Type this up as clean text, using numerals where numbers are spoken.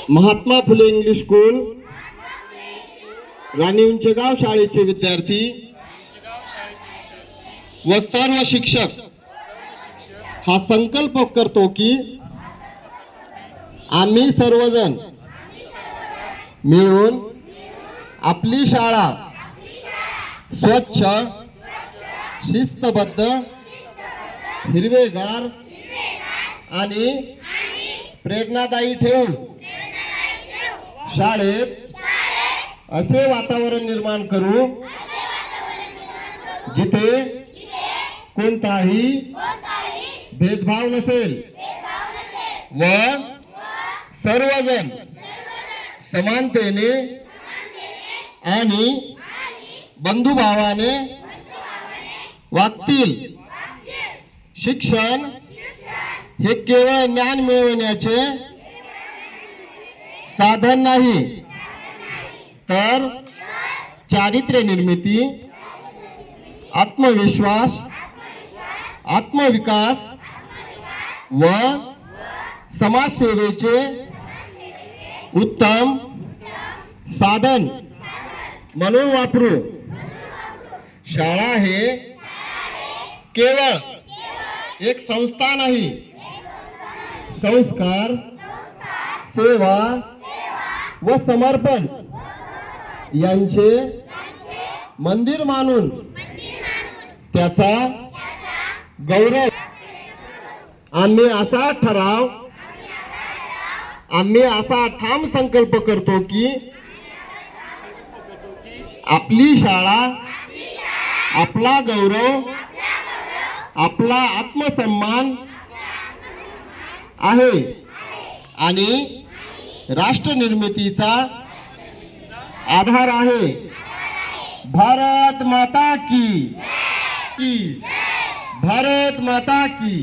Mahatma Phule English school राणी उंचगाव शाळेचे विद्यार्थी व सर्व शिक्षक हा संकल्प करतो की आम्ही सर्वजण मिळून आपली शाळा स्वच्छ, शिस्तबद्ध, हिरवेगार आणि प्रेरणादायी ठेवून शाळेत असे वातावरण निर्माण करू जिथे कोणताही भेदभाव नसेल व सर्वजण समानतेने आणि बंधुभावाने वागतील। शिक्षण हे केवळ ज्ञान मिळवण्याचे साधन नाही, तर चारित्र्य निर्मिती, आत्मविश्वास, आत्मविकास व समाजसेवेचे उत्तम साधन म्हणून वापरू। शाळा हे केवळ एक संस्था नाही, संस्कार, सेवा व समर्पण यांचे मंदिर मानून त्याचा गौरव आम्ही असा ठाम संकल्प करतो की आपली शाळा, आपला गौरव, आपला आत्मसन्मान आहे आणि राष्ट्र निर्मितीचा आधार आहे। भारत माता की, भारत माता की।